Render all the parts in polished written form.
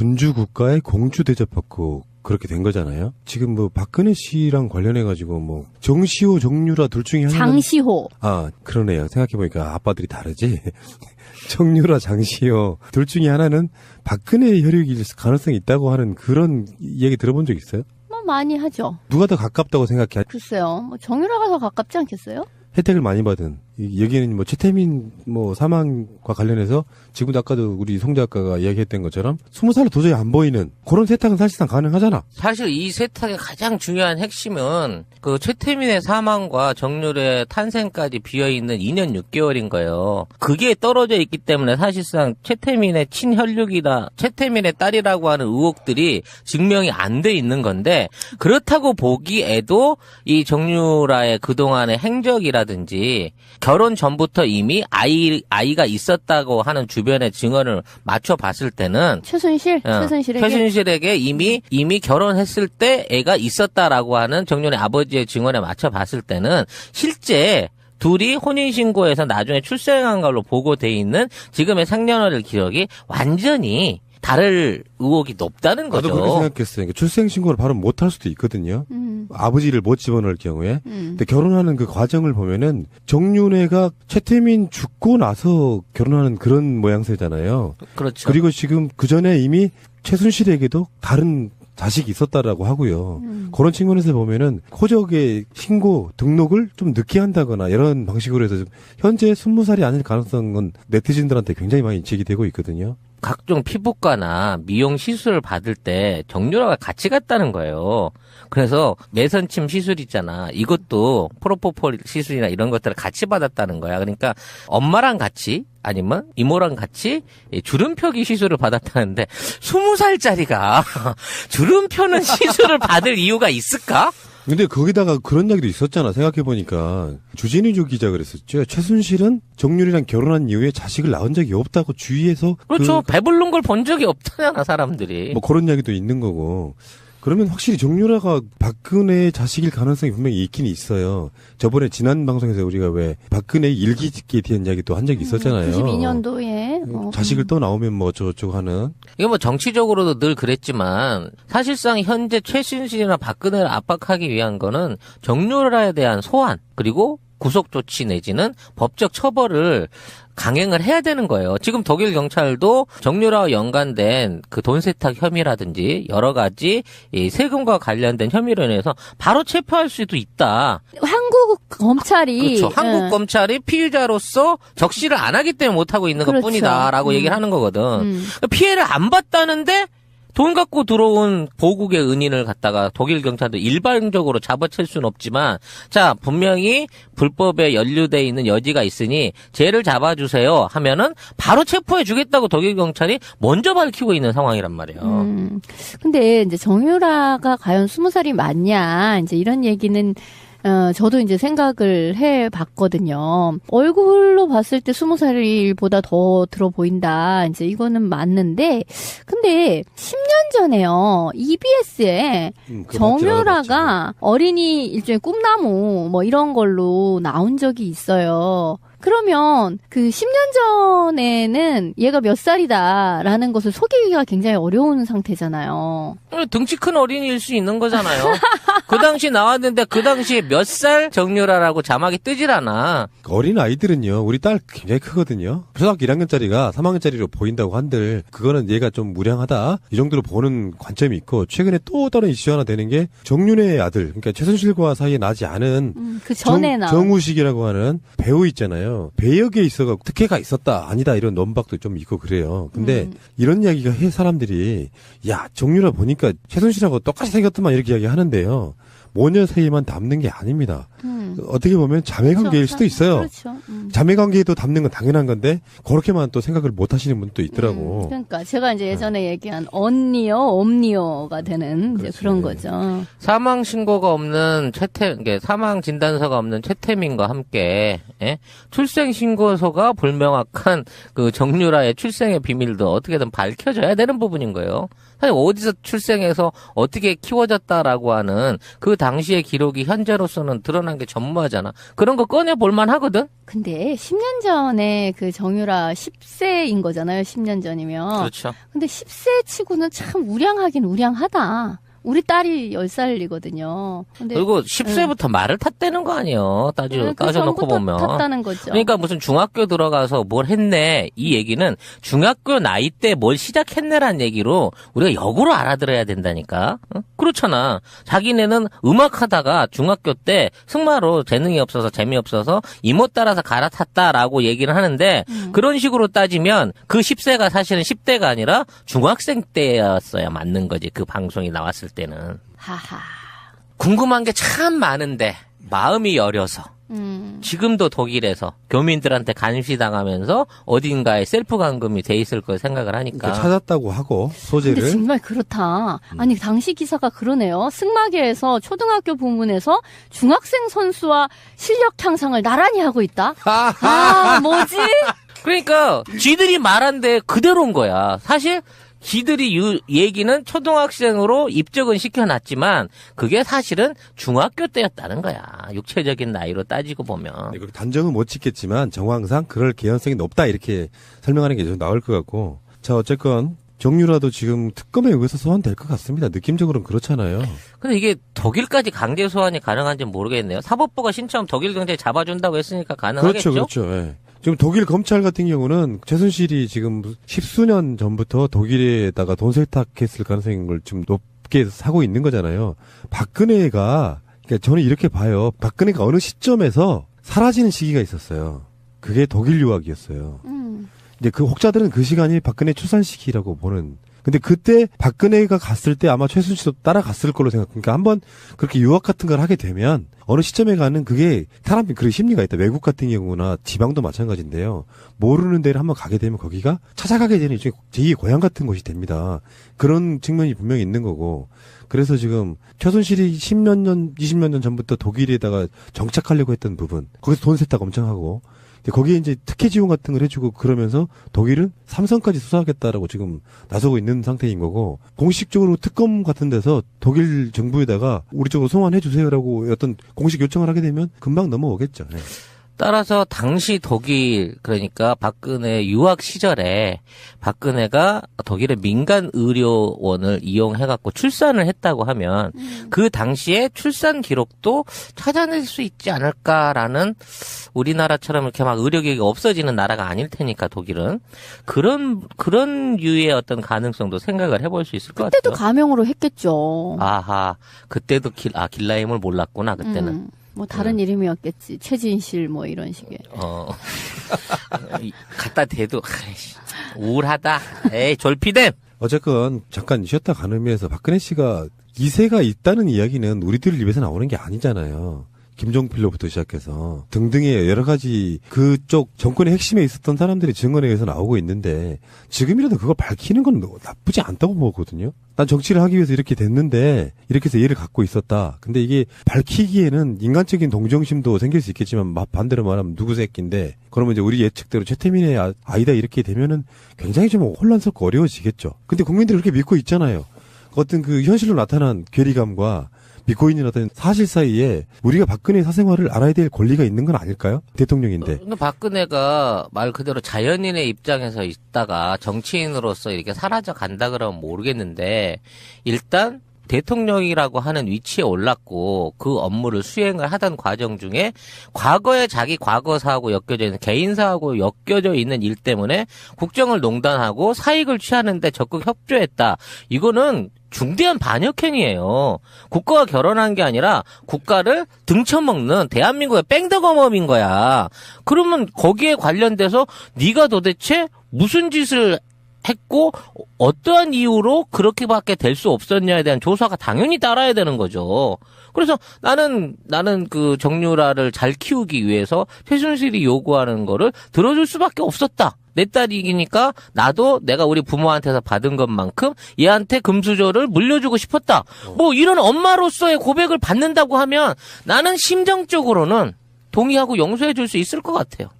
군주 국가에 공주 대접받고 그렇게 된 거잖아요. 지금 뭐 박근혜 씨랑 관련해가지고 뭐 정시호, 정유라 둘 중에 하나. 장시호. 아, 그러네요. 생각해보니까 아빠들이 다르지. 정유라, 장시호 둘 중에 하나는 박근혜 혈육일 가능성이 있다고 하는 그런 얘기 들어본 적 있어요? 뭐 많이 하죠. 누가 더 가깝다고 생각해? 글쎄요. 뭐 정유라가 더 가깝지 않겠어요? 혜택을 많이 받은. 여기는 뭐 최태민 뭐 사망과 관련해서 지금도 아까도 우리 송 작가가 이야기했던 것처럼 20살로 도저히 안 보이는 그런 세탁은 사실상 가능하잖아. 사실 이 세탁의 가장 중요한 핵심은 그 최태민의 사망과 정유라의 탄생까지 비어있는 2년 6개월인 거예요. 그게 떨어져 있기 때문에 사실상 최태민의 친혈육이다, 최태민의 딸이라고 하는 의혹들이 증명이 안 돼 있는 건데, 그렇다고 보기에도 이 정유라의 그동안의 행적이라든지 결혼 전부터 이미 아이가 있었다고 하는 주변의 증언을 맞춰봤을 때는 최순실에게 이미 결혼했을 때 애가 있었다라고 하는 정유라의 아버지의 증언에 맞춰봤을 때는 실제 둘이 혼인신고에서 나중에 출생한 걸로 보고돼 있는 지금의 생년월일 기록이 완전히 다를 의혹이 높다는 거죠. 나도 그렇게 생각했어요. 그러니까 출생신고를 바로 못할 수도 있거든요. 아버지를 못 집어넣을 경우에. 근데 결혼하는 그 과정을 보면은 정윤회가 최태민 죽고 나서 결혼하는 그런 모양새잖아요. 그렇죠. 그리고 지금 그 전에 이미 최순실에게도 다른 자식이 있었다라고 하고요. 그런 측면에서 보면은 호적의 신고 등록을 좀 늦게 한다거나 이런 방식으로 해서 현재 20살이 아닐 가능성은 네티즌들한테 굉장히 많이 제기되고 있거든요. 각종 피부과나 미용 시술을 받을 때 정유라가 같이 갔다는 거예요. 그래서 매선침 시술 있잖아. 이것도 프로포폴 시술이나 이런 것들을 같이 받았다는 거야. 그러니까 엄마랑 같이 아니면 이모랑 같이 주름 펴기 시술을 받았다는데 20살짜리가 주름 펴는 시술을 받을 이유가 있을까? 근데 거기다가 그런 이야기도 있었잖아. 생각해보니까 주진우 기자 그랬었죠. 최순실은 정유리랑 결혼한 이후에 자식을 낳은 적이 없다고 주위에서 그렇죠. 배부른 걸 본 적이 없잖아 사람들이. 뭐 그런 이야기도 있는 거고. 그러면 확실히 정유라가 박근혜의 자식일 가능성이 분명히 있긴 있어요. 저번에 지난 방송에서 우리가 왜 박근혜 일기에 대한 이야기도 한 적이 있었잖아요. 92년도에. 자식을 또 나오면 뭐 어쩌고저쩌고 하는. 이거 뭐 정치적으로도 늘 그랬지만 사실상 현재 최순실이나 박근혜를 압박하기 위한 거는 정유라에 대한 소환 그리고 구속 조치 내지는 법적 처벌을 강행을 해야 되는 거예요. 지금 독일 경찰도 정유라와 연관된 그 돈 세탁 혐의라든지 여러 가지 이 세금과 관련된 혐의로 인해서 바로 체포할 수도 있다. 한국 검찰이 그렇죠. 한국 검찰이 피의자로서 적시를 안 하기 때문에 못 하고 있는 그렇죠. 것뿐이다라고 얘기를 하는 거거든. 피해를 안 봤다는데 돈 갖고 들어온 보국의 은인을 갖다가 독일 경찰도 일반적으로 잡아챌 수는 없지만 자 분명히 불법에 연루돼 있는 여지가 있으니 쟤를 잡아주세요 하면은 바로 체포해 주겠다고 독일 경찰이 먼저 밝히고 있는 상황이란 말이에요. 근데 이제 정유라가 과연 20살이 맞냐 이제 이런 얘기는 저도 이제 생각을 해 봤거든요. 얼굴로 봤을 때 20살보다 더 들어 보인다. 이제 이거는 맞는데, 근데 10년 전에요. EBS에 정유라가 어린이 일종의 꿈나무 뭐 이런 걸로 나온 적이 있어요. 그러면 그 10년 전에는 얘가 몇 살이다라는 것을 속이기가 굉장히 어려운 상태잖아요. 등치 큰 어린이일 수 있는 거잖아요. 그 당시 나왔는데 그 당시에 몇 살 정유라라고 자막이 뜨질 않아. 어린 아이들은요. 우리 딸 굉장히 크거든요. 초등학교 1학년짜리가 3학년짜리로 보인다고 한들 그거는 얘가 좀 무량하다. 이 정도로 보는 관점이 있고 최근에 또 다른 이슈 하나 되는 게 정윤회의 아들 그러니까 최순실과 사이에 나지 않은 그 전에 정우식이라고 하는 배우 있잖아요. 배역에 있어가 특혜가 있었다 아니다 이런 논박도 좀 있고 그래요. 근데 이런 이야기가 해 사람들이 야 정유라 보니까 최순실하고 똑같이 생겼더만 이렇게 이야기하는데요. 모녀 사이에만 담는 게 아닙니다. 어떻게 보면 자매관계일 수도 있어요. 그렇죠. 자매관계에도 담는 건 당연한 건데 그렇게만 또 생각을 못 하시는 분도 있더라고. 그러니까 제가 이제 예전에 얘기한 언니어, 옴니어가 되는 이제 그런 거죠. 사망 신고가 없는 사망 진단서가 없는 최태민과 함께 출생 신고서가 불명확한 그 정유라의 출생의 비밀도 어떻게든 밝혀져야 되는 부분인 거예요. 사실 어디서 출생해서 어떻게 키워졌다라고 하는 그 당시의 기록이 현재로서는 드러난 게 전무하잖아. 그런 거 꺼내 볼만 하거든. 근데 10년 전에 그 정유라 10세인 거잖아요. 10년 전이면. 그렇죠. 근데 10세 치고는 참 우량하긴 우량하다. 우리 딸이 10살이거든요. 근데 그리고 10세부터 말을 탔다는 거 아니에요. 따져놓고 보면. 탔다는 거죠. 그러니까 무슨 중학교 들어가서 뭘 했네. 이 얘기는 중학교 나이 때 뭘 시작했네란 얘기로 우리가 역으로 알아들어야 된다니까. 응? 그렇잖아. 자기네는 음악하다가 중학교 때 승마로 재능이 없어서 재미없어서 이모 따라서 갈아탔다라고 얘기를 하는데 그런 식으로 따지면 그 10세가 사실은 10대가 아니라 중학생 때였어야 맞는 거지. 그 방송이 나왔을 때는. 하하. 궁금한 게 참 많은데 마음이 여려서 지금도 독일에서 교민들한테 감시당하면서 어딘가에 셀프 감금이 돼 있을 걸 생각을 하니까. 그러니까 찾았다고 하고 소재를. 근데 정말 그렇다. 아니 당시 기사가 그러네요. 승마계에서 초등학교 부문에서 중학생 선수와 실력 향상을 나란히 하고 있다. 아 뭐지? 그러니까 지들이 말한 데 그대로인 거야. 사실 지들이 얘기는 초등학생으로 입적은 시켜놨지만 그게 사실은 중학교 때였다는 거야. 육체적인 나이로 따지고 보면. 네, 단정은 못 짓겠지만 정황상 그럴 개연성이 높다 이렇게 설명하는 게 좀 나을 것 같고. 자 어쨌건 정유라도 지금 특검에 의해서 소환될 것 같습니다. 느낌적으로는 그렇잖아요. 근데 이게 독일까지 강제 소환이 가능한지 모르겠네요. 사법부가 신청 독일 경찰이 잡아준다고 했으니까 가능하겠죠? 그렇죠. 예. 지금 독일 검찰 같은 경우는 최순실이 지금 10수년 전부터 독일에다가 돈 세탁했을 가능성을 좀 높게 사고 있는 거잖아요. 박근혜가, 그러니까 저는 이렇게 봐요. 박근혜가 어느 시점에서 사라지는 시기가 있었어요. 그게 독일 유학이었어요. 이제 그 혹자들은 그 시간이 박근혜 출산 시기라고 보는. 근데 그때 박근혜가 갔을 때 아마 최순실도 따라갔을 걸로 생각. 그러니까 한번 그렇게 유학 같은 걸 하게 되면 어느 시점에 가는 그게 사람이 그런 심리가 있다. 외국 같은 경우나 지방도 마찬가지인데요. 모르는 데를 한번 가게 되면 거기가 찾아가게 되는 일종의 제2의 고향 같은 곳이 됩니다. 그런 측면이 분명히 있는 거고. 그래서 지금 최순실이 10년 전, 20년 전 전부터 독일에다가 정착하려고 했던 부분. 거기서 돈 세탁 엄청 하고. 거기에 이제 특혜 지원 같은 걸 해주고 그러면서 독일은 삼성까지 수사하겠다라고 지금 나서고 있는 상태인 거고 공식적으로 특검 같은 데서 독일 정부에다가 우리 쪽으로 송환해 주세요라고 어떤 공식 요청을 하게 되면 금방 넘어오겠죠. 네. 따라서 당시 독일 그러니까 박근혜 유학 시절에 박근혜가 독일의 민간 의료원을 이용해갖고 출산을 했다고 하면 그 당시에 출산 기록도 찾아낼 수 있지 않을까라는 우리나라처럼 이렇게 막 의료계획이 없어지는 나라가 아닐 테니까 독일은 그런 유의 어떤 가능성도 생각을 해볼 수 있을 것 같아요. 그때도 가명으로 했겠죠. 아하 그때도 길라임을 몰랐구나 그때는. 뭐 다른 이름이었겠지. 최진실 뭐 이런 식의. 갖다 대도 아이씨, 우울하다. 에이 졸피뎀. 어쨌건 잠깐 쉬었다 가는 의미에서 박근혜 씨가 2세가 있다는 이야기는 우리들 입에서 나오는 게 아니잖아요. 김종필로부터 시작해서 등등의 여러 가지 그쪽 정권의 핵심에 있었던 사람들이 증언에 의해서 나오고 있는데 지금이라도 그걸 밝히는 건 나쁘지 않다고 보거든요. 난 정치를 하기 위해서 이렇게 됐는데 이렇게 해서 얘를 갖고 있었다. 근데 이게 밝히기에는 인간적인 동정심도 생길 수 있겠지만 반대로 말하면 누구 새끼인데 그러면 이제 우리 예측대로 최태민의 아이다 이렇게 되면은 굉장히 좀 혼란스럽고 어려워지겠죠. 근데 국민들이 그렇게 믿고 있잖아요. 어떤 그 현실로 나타난 괴리감과 믿고 있는 어떤 사실 사이에 우리가 박근혜 사생활을 알아야 될 권리가 있는 건 아닐까요? 대통령인데. 근데 박근혜가 말 그대로 자연인의 입장에서 있다가 정치인으로서 이렇게 사라져 간다 그러면 모르겠는데 일단 대통령이라고 하는 위치에 올랐고 그 업무를 수행을 하던 과정 중에 과거에 자기 과거사하고 엮여져 있는 개인사하고 엮여져 있는 일 때문에 국정을 농단하고 사익을 취하는데 적극 협조했다. 이거는 중대한 반역행위예요. 국가와 결혼한 게 아니라 국가를 등쳐먹는 대한민국의 뺑덕어멈인 거야. 그러면 거기에 관련돼서 네가 도대체 무슨 짓을 했고 어떠한 이유로 그렇게밖에 될 수 없었냐에 대한 조사가 당연히 따라야 되는 거죠. 그래서 나는 그 정유라를 잘 키우기 위해서 최순실이 요구하는 거를 들어줄 수밖에 없었다. 내 딸이니까 나도 내가 우리 부모한테서 받은 것만큼 얘한테 금수저를 물려주고 싶었다. 뭐 이런 엄마로서의 고백을 받는다고 하면 나는 심정적으로는 동의하고 용서해 줄 수 있을 것 같아요.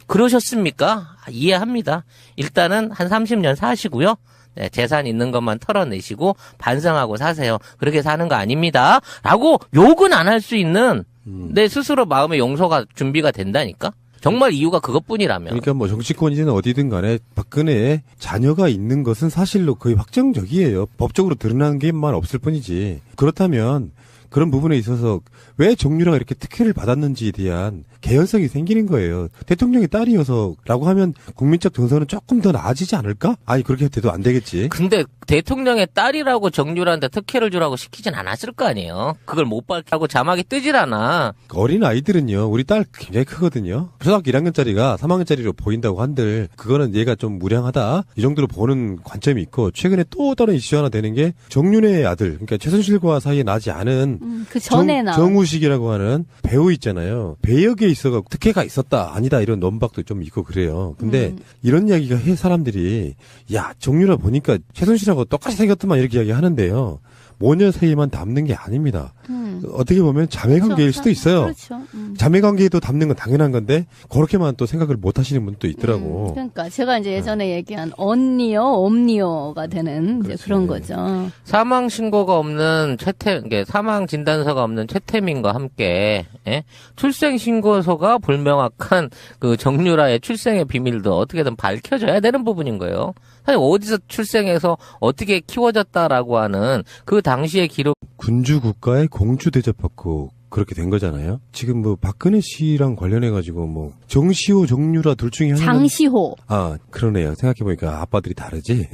그러셨습니까? 이해합니다. 일단은 한 30년 사시고요. 네, 재산 있는 것만 털어내시고 반성하고 사세요. 그렇게 사는 거 아닙니다. 라고 욕은 안 할 수 있는 내 스스로 마음의 용서가 준비가 된다니까? 정말 이유가 그것뿐이라면. 그러니까 뭐 정치권이든 어디든 간에 박근혜의 자녀가 있는 것은 사실로 거의 확정적이에요. 법적으로 드러나는 게만 없을 뿐이지. 그렇다면 그런 부분에 있어서 왜 정유라가 이렇게 특혜를 받았는지에 대한 개연성이 생기는 거예요. 대통령의 딸이어서라고 하면 국민적 정서는 조금 더 나아지지 않을까? 아니 그렇게 돼도 안 되겠지. 근데 대통령의 딸이라고 정유라한테 특혜를 주라고 시키진 않았을 거 아니에요. 그걸 못 밝히고 자막이 뜨질 않아. 어린 아이들은요. 우리 딸 굉장히 크거든요. 초등학교 1학년짜리가 3학년짜리로 보인다고 한들 그거는 얘가 좀 무량하다. 이 정도로 보는 관점이 있고 최근에 또 다른 이슈 하나 되는 게 정윤회의 아들 그러니까 최순실과 사이에 나지 않은 그 전에 나온 정우식이라고 하는 배우 있잖아요. 배역에 있어가 특혜가 있었다 아니다 이런 논박도 좀 있고 그래요. 근데 이런 이야기가 해 사람들이 야 정유라 보니까 최순실하고 똑같이 생겼더만 이렇게 이야기하는데요. 모녀 사이에만 담는 게 아닙니다. 어떻게 보면 자매관계일 수도 있어요. 그렇죠. 자매관계에도 담는 건 당연한 건데 그렇게만 또 생각을 못 하시는 분도 있더라고. 그러니까 제가 이제 예전에 얘기한 언니어, 엄니어가 되는 이제 그렇지. 그런 거죠. 사망 신고가 없는 사망 진단서가 없는 최태민과 함께 출생 신고서가 불명확한 그 정유라의 출생의 비밀도 어떻게든 밝혀져야 되는 부분인 거예요. 사실 어디서 출생해서 어떻게 키워졌다라고 하는 그 당시의 기록. 군주 국가의 공주 대접받고 그렇게 된 거잖아요. 지금 뭐 박근혜 씨랑 관련해가지고 뭐 정시호, 정유라 둘 중에 하나는 장시호. 아 그러네요. 생각해보니까 아빠들이 다르지.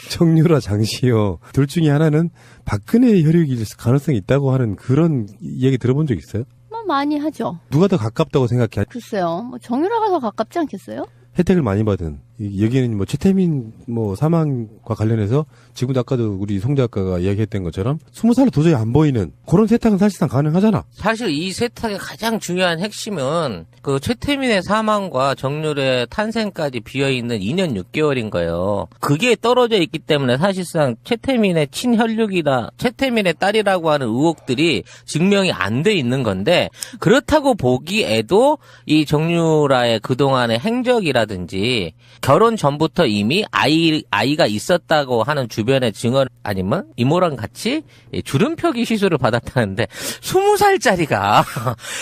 정유라, 장시호 둘 중에 하나는 박근혜 혈육일 가능성이 있다고 하는 그런 얘기 들어본 적 있어요? 뭐 많이 하죠. 누가 더 가깝다고 생각해? 글쎄요. 뭐 정유라가 더 가깝지 않겠어요? 혜택을 많이 받은 여기는 뭐 최태민 뭐 사망과 관련해서 지금도 아까도 우리 송 작가가 이야기했던 것처럼 20살로 도저히 안 보이는 그런 세탁은 사실상 가능하잖아. 사실 이 세탁의 가장 중요한 핵심은 그 최태민의 사망과 정유라의 탄생까지 비어있는 2년 6개월인 거예요. 그게 떨어져 있기 때문에 사실상 최태민의 친혈육이나 최태민의 딸이라고 하는 의혹들이 증명이 안 돼 있는 건데 그렇다고 보기에도 이 정유라의 그동안의 행적이라든지 결혼 전부터 이미 아이가 있었다고 하는 주변의 증언 아니면 이모랑 같이 주름펴기 시술을 받았다는데 20살짜리가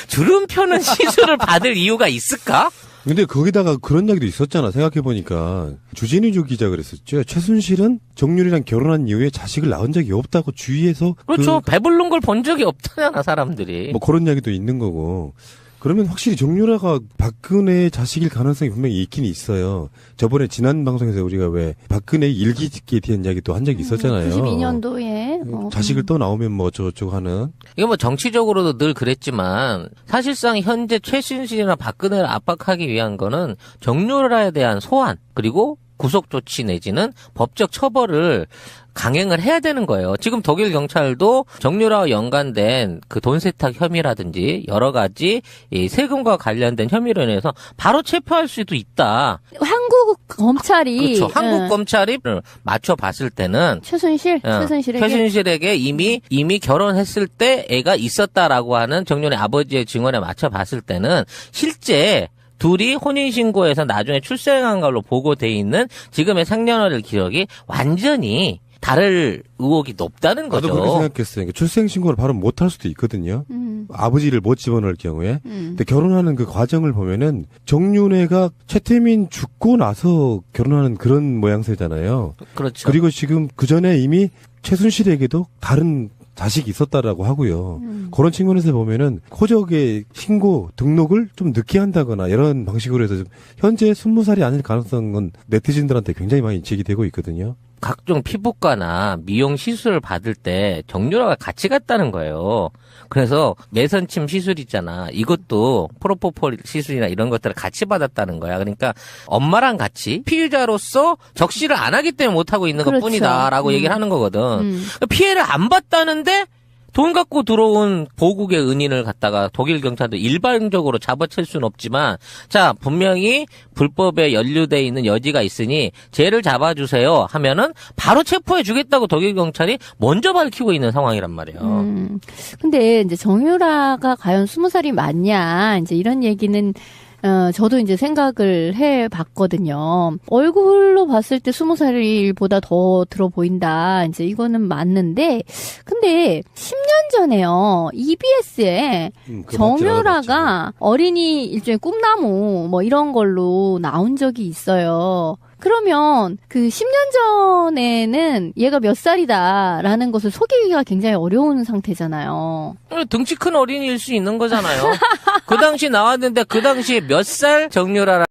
주름펴는 시술을 받을 이유가 있을까? 근데 거기다가 그런 이야기도 있었잖아. 생각해보니까 주진우 기자 그랬었죠. 최순실은 정유리랑 결혼한 이후에 자식을 낳은 적이 없다고 주위에서 그렇죠. 배부른 걸 본 적이 없잖아 사람들이. 뭐 그런 이야기도 있는 거고. 그러면 확실히 정유라가 박근혜의 자식일 가능성이 분명히 있긴 있어요. 저번에 지난 방송에서 우리가 왜 박근혜 일기짓기에 대한 이야기도 한 적이 있었잖아요. 92년도에. 자식을 또 나오면 뭐 어쩌고저쩌고 하는. 이게 뭐 정치적으로도 늘 그랬지만 사실상 현재 최순실이나 박근혜를 압박하기 위한 거는 정유라에 대한 소환 그리고 구속 조치 내지는 법적 처벌을 강행을 해야 되는 거예요. 지금 독일 경찰도 정유라와 연관된 그 돈 세탁 혐의라든지 여러 가지 이 세금과 관련된 혐의로 인해서 바로 체포할 수도 있다. 한국 검찰이. 그렇죠. 한국 검찰이 맞춰 봤을 때는 최순실에게 이미 결혼했을 때 애가 있었다라고 하는 정유라의 아버지의 증언에 맞춰 봤을 때는 실제 둘이 혼인신고에서 나중에 출생한 걸로 보고돼 있는 지금의 생년월일 기록이 완전히 다를 의혹이 높다는 거죠. 나도 그렇게 생각했어요. 그러니까 출생신고를 바로 못할 수도 있거든요. 아버지를 못 집어넣을 경우에. 근데 결혼하는 그 과정을 보면은 정윤회가 최태민 죽고 나서 결혼하는 그런 모양새잖아요. 그렇죠. 그리고 지금 그 전에 이미 최순실에게도 다른 자식이 있었다라고 하고요. 그런 측면에서 보면은 호적의 신고 등록을 좀 늦게 한다거나 이런 방식으로 해서 현재 20살이 아닐 가능성은 네티즌들한테 굉장히 많이 제기되고 있거든요. 각종 피부과나 미용 시술을 받을 때 정유라가 같이 갔다는 거예요. 그래서 매선침 시술 있잖아. 이것도 프로포폴 시술이나 이런 것들을 같이 받았다는 거야. 그러니까 엄마랑 같이 피의자로서 적시를 안 하기 때문에 못하고 있는 그렇죠. 것뿐이다라고 얘기를 하는 거거든. 피해를 안 봤다는데 돈 갖고 들어온 보국의 은인을 갖다가 독일 경찰도 일반적으로 잡아챌 수는 없지만 자 분명히 불법에 연루돼 있는 여지가 있으니 쟤를 잡아주세요 하면은 바로 체포해 주겠다고 독일 경찰이 먼저 밝히고 있는 상황이란 말이에요. 근데 이제 정유라가 과연 20살이 맞냐 이제 이런 얘기는 저도 이제 생각을 해 봤거든요. 얼굴로 봤을 때 20살보다 더 들어 보인다. 이제 이거는 맞는데, 근데 10년 전에요. EBS에 정유라가 어린이 일종의 꿈나무 뭐 이런 걸로 나온 적이 있어요. 그러면 그 10년 전에는 얘가 몇 살이다라는 것을 속이기가 굉장히 어려운 상태잖아요. 등치 큰 어린이일 수 있는 거잖아요. 그 당시 나왔는데 그 당시에 몇 살 정유라라